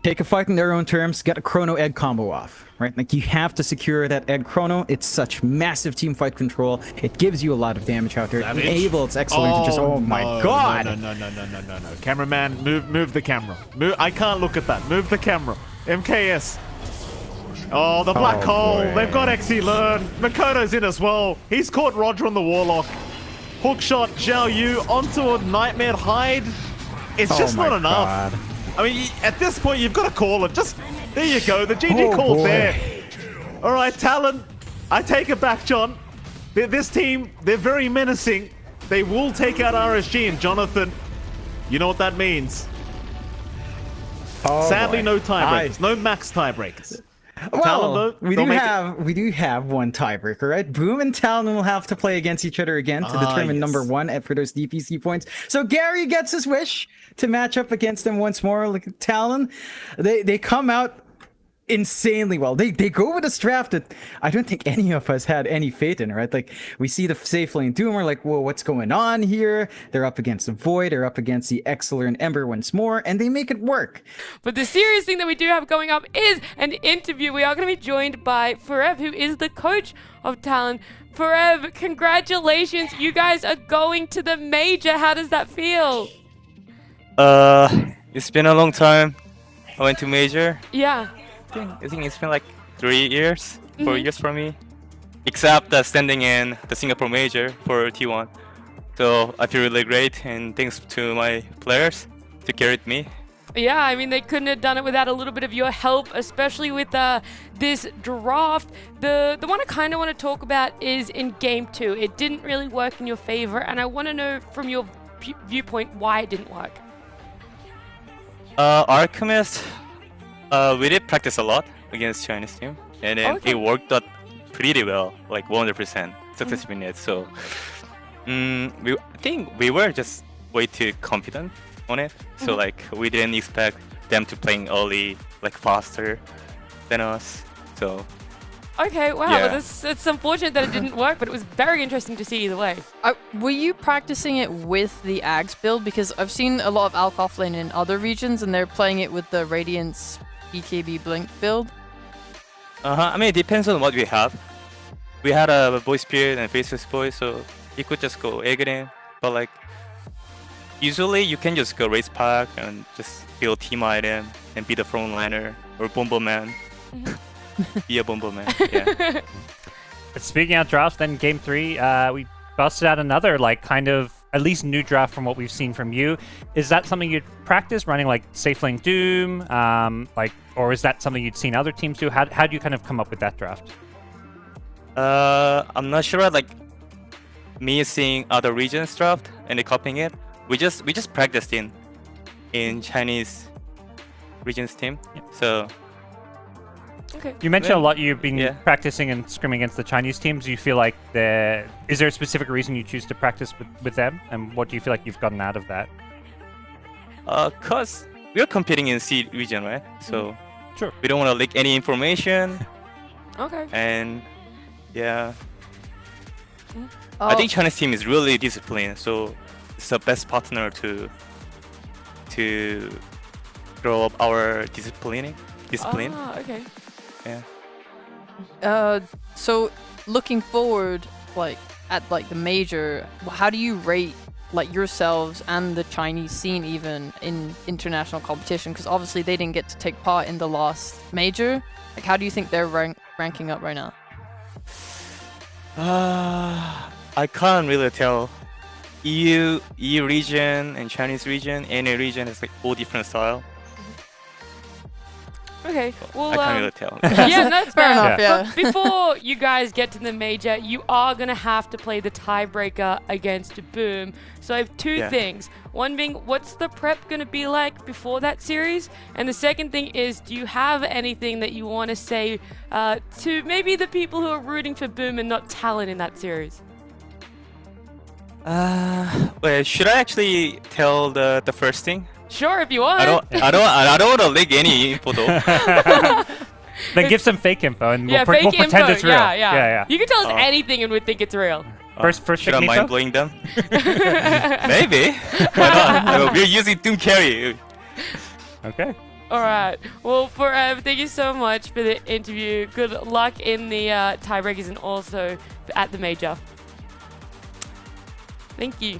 take a fight in their own terms, get a chrono egg combo off, right? Like, you have to secure that egg chrono. It's such massive team fight control. It gives you a lot of damage out there. It's excellent to just, oh my god. No. Cameraman, move the camera. I can't look at that. Move the camera. MKS. Oh, the black hole. Boy. They've got XE Learn. Makoto's in as well. He's caught Roger on the Warlock. Hookshot, Zhao Yu onto a Nightmare Hide. It's just not enough. God. I mean, at this point, you've got to call it. Just, there you go. The GG call's there. All right, Talon. I take it back, John. This team, they're very menacing. They will take out RSG and Jonathan. You know what that means. Sadly, no tiebreakers. No max tiebreakers. Well, Talon, though, we do have one tiebreaker, right? Boom and Talon will have to play against each other again to determine number one for those DPC points. So Gary gets his wish to match up against them once more. Look at Talon. They come out insanely well. They go with this draft that I don't think any of us had any faith in, right? Like, we see the safe lane Doom, we're like, whoa, what's going on here? They're up against the Void, they're up against the Exeler and Ember once more, and they make it work. But the serious thing that we do have going up is an interview. We are going to be joined by Forev, who is the coach of Talon. Forev, congratulations. You guys are going to the major. How does that feel? It's been a long time. I went to major. Yeah. I think it's been like 3 years, 4 years for me, except standing in the Singapore major for T1. So I feel really great, and thanks to my players to carry me. Yeah, I mean, they couldn't have done it without a little bit of your help, especially with this draft. The one I kind of want to talk about is in Game 2. It didn't really work in your favor, and I want to know from your viewpoint why it didn't work. Alchemist, we did practice a lot against Chinese team, and then it worked out pretty well, like 100% success rate. So I think we were just way too confident on it. So like, we didn't expect them to playing early, like faster than us. So okay, wow, yeah. It's unfortunate that it didn't work, but it was very interesting to see either way. Were you practicing it with the Ags build? Because I've seen a lot of Alc offlane in other regions, and they're playing it with the Radiance BKB Blink build. I mean, it depends on what we have. We had a Voice Spirit and Faceless Boy, so you could just go Egg but like, usually you can just go Race Pack and just build team item and be the frontliner or Bomberman. Be a Bomberman, yeah. But speaking of drafts, then Game 3, we busted out another, like, kind of at least new draft from what we've seen from you. Is that something you'd practice running, like Safe Lane Doom, or is that something you'd seen other teams do? How do you kind of come up with that draft? I'm not sure. Like, me seeing other regions draft and copying it, we just practiced in Chinese regions team. Yeah. So. Okay. You mentioned a lot you've been practicing and scrimming against the Chinese teams. Do you feel like is there a specific reason you choose to practice with them, and what do you feel like you've gotten out of that? Cause we're competing in C region, right? So sure, we don't want to leak any information. Okay. And yeah, I think Chinese team is really disciplined, so it's the best partner to grow up our discipline. Ah, okay. Yeah. So looking forward, like at like the major, how do you rate like yourselves and the Chinese scene even in international competition? Because obviously they didn't get to take part in the last major. Like, how do you think they're ranking up right now? I can't really tell. EU region and Chinese region, any region is like all different style. Okay, well, I can't really tell. Yeah, that's fair enough. Yeah. But before you guys get to the major, you are gonna have to play the tiebreaker against Boom. So I have two things. One being, what's the prep gonna be like before that series? And the second thing is, do you have anything that you want to say to maybe the people who are rooting for Boom and not Talon in that series? Wait, should I actually tell the first thing? Sure, if you want. I don't want to leak any info though. Then give some fake info, and we'll pretend info. it's real. Yeah. You can tell us anything, and we think it's real. First should I info? mind blowing them? Maybe. Why not? We're using Doom Carry. Okay. All right. Well, Forev, thank you so much for the interview. Good luck in the tiebreakers and also at the major. Thank you.